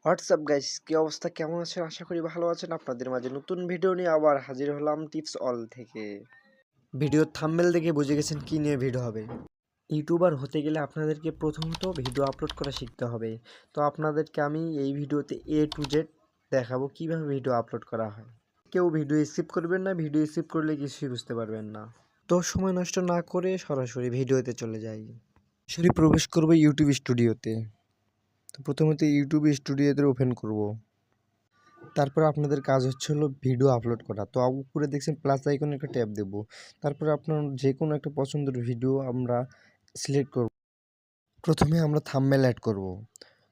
WhatsApp guys, কি অবস্থা, কেমন আছেন? আশা করি ভালো আছেন। আপনাদের মাঝে নতুন ভিডিও নিয়ে আবার হাজির হলাম টিপস অল থেকে। ভিডিওর থাম্বনেল দেখে বুঝে গেছেন কি নিয়ে ভিডিও হবে। ইউটিউবার হতে গেলে আপনাদেরকে প্রথমত ভিডিও আপলোড করা শিখতে হবে। তো আপনাদেরকে আমি এই ভিডিওতে A to Z দেখাবো কিভাবে ভিডিও আপলোড করা হয়। কেউ ভিডিও স্কিপ করবেন না, ভিডিও স্কিপ করলে কিছুই বুঝতে পারবেন না। তো সময় নষ্ট না করে সরাসরি ভিডিওতে চলে যাই। সরাসরি প্রবেশ করবো ইউটিউব স্টুডিওতে। তো প্রথমত ইউটিউব স্টুডিওতে ওপেন করব। তারপর আপনাদের কাজ হলো ভিডিও আপলোড করা। তো উপরে দেখছেন প্লাস আইকনে একটা ট্যাপ দেব। তারপরে আপনার যে কোনো একটা পছন্দের ভিডিও আমরা সিলেক্ট করব। প্রথমে আমরা থাম্বনেল অ্যাড করব।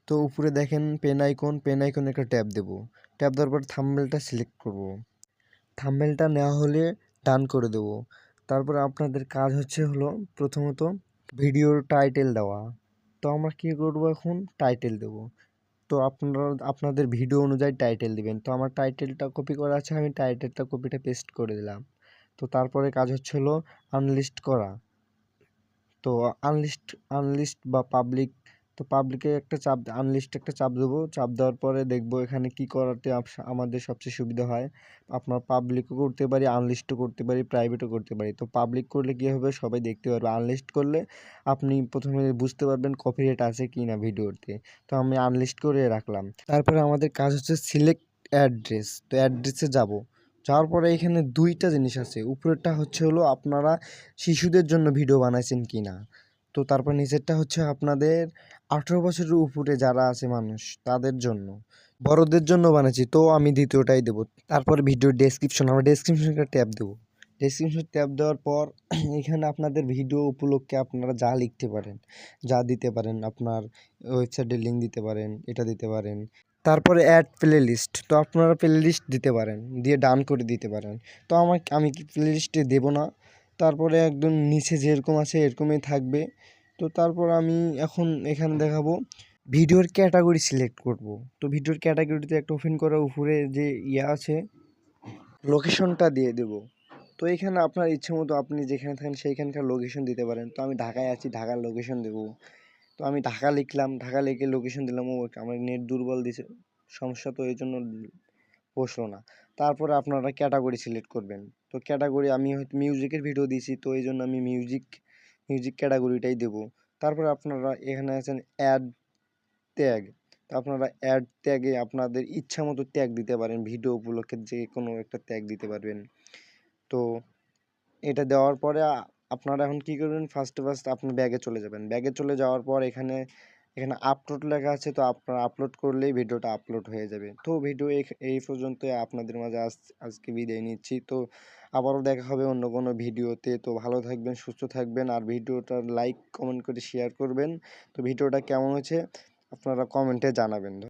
তো উপরে দেখেন পেন আইকনে একটা ট্যাপ দেব। ট্যাপ দেওয়ার পর থাম্বনেলটা সিলেক্ট করব। থাম্বনেলটা নেওয়া হলে ডান করে দেব। তারপর আপনাদের কাজ হলো প্রথমত ভিডিওর টাইটেল দেওয়া। তো আমরা কী করব, এখন টাইটেল দেব। তো আপনারা আপনাদের ভিডিও অনুযায়ী টাইটেল দিবেন। তো আমার টাইটেলটা কপি করা আছে, আমি টাইটেলটা কপিটা পেস্ট করে দিলাম। তো তারপরে কাজ হলো আনলিস্ট করা। তো আনলিস্ট বা পাবলিক, তো পাবলিকে একটা চাপ, আনলিস্ট একটা চাপ দেবো। চাপ দেওয়ার পরে দেখবো এখানে কি করাতে আমাদের সবচেয়ে সুবিধা হয়। আপনার পাবলিকও করতে পারি, আনলিস্টও করতে পারি, প্রাইভেটও করতে পারি। তো পাবলিক করলে কী হবে, সবাই দেখতে পারবে। আনলিস্ট করলে আপনি প্রথমে বুঝতে পারবেন কপিরাইট আছে কি না ভিডিওতে। তো আমি আনলিস্ট করে রাখলাম। তারপরে আমাদের কাজ হচ্ছে সিলেক্ট অ্যাড্রেস। তো অ্যাড্রেসে যাব। যাওয়ার পরে এখানে দুইটা জিনিস আছে। উপরেরটা হলো আপনারা শিশুদের জন্য ভিডিও বানাইছেন কি না। তো তারপর নিচেরটা আপনাদের 18 বছরের উপরে যারা আছে মানুষ তাদের জন্য। বড়দের জন্য বানাইছি, তো আমি দ্বিতীয়টাই দেবো। তারপরে ভিডিওর ডেসক্রিপশন, আমরা ডেসক্রিপশনে একটা ট্যাব দেবো। ডেসক্রিপশন ট্যাব দেওয়ার পর এখানে আপনাদের ভিডিও উপলক্ষে আপনারা যা লিখতে পারেন, যা দিতে পারেন, আপনার ওয়েবসাইটের লিঙ্ক দিতে পারেন, এটা দিতে পারেন। তারপরে অ্যাড প্লেলিস্ট, তো আপনারা প্লেলিস্ট দিতে পারেন, দিয়ে ডান করে দিতে পারেন। তো আমি কি প্লেলিস্টে দেবো না। তারপরে একদম নিচে যেরকম আছে এরকমই থাকবে। তো তারপর আমি এখন এখানে দেখাবো ভিডিওর ক্যাটাগরি সিলেক্ট করব। তো ভিডিওর ক্যাটাগরিতে একটা ওপেন করা, উপরে যে আছে লোকেশনটা দিয়ে দেব। তো এখানে আপনার ইচ্ছে মতো আপনি যেখানে থাকেন সেইখানকার লোকেশন দিতে পারেন। তো আমি ঢাকায় আছি, ঢাকার লোকেশন দেবো। তো আমি ঢাকা লিখলাম, ঢাকা লিখে লোকেশন দিলাম। ও আমার নেট দুর্বল দিছে সমস্যা, তো এই জন্য বসলো না। তারপরে আপনারা ক্যাটাগরি সিলেক্ট করবেন। তো ক্যাটাগরি আমি হয়তো মিউজিকের ভিডিও দিয়েছি, তো এই জন্য আমি মিউজিক ক্যাটাগরিটাই দেবো। তারপরে আপনারা এখানে আছেন অ্যাড ট্যাগ। তো আপনারা অ্যাড ট্যাগে আপনাদের ইচ্ছা মতো ট্যাগ দিতে পারেন, ভিডিও উপলক্ষে যে কোনো একটা ট্যাগ দিতে পারবেন। তো এটা দেওয়ার পরে আপনারা এখন কী করবেন, ফার্স্ট আপনার ব্যাগে চলে যাবেন। ব্যাগে চলে যাওয়ার পর এখানে আপলোড লেখা আছে। তো আপনারা আপলোড করলেই ভিডিওটা আপলোড হয়ে যাবে। তো ভিডিও এই পর্যন্ত আপনাদের মাঝে আজকে বিদায় নিচ্ছি। তো আবারও দেখা হবে অন্য কোনো ভিডিওতে। তো ভালো থাকবেন, সুস্থ থাকবেন, আর ভিডিওটা লাইক কমেন্ট করে শেয়ার করবেন। তো ভিডিওটা কেমন হয়েছে আপনারা কমেন্টে জানাবেন।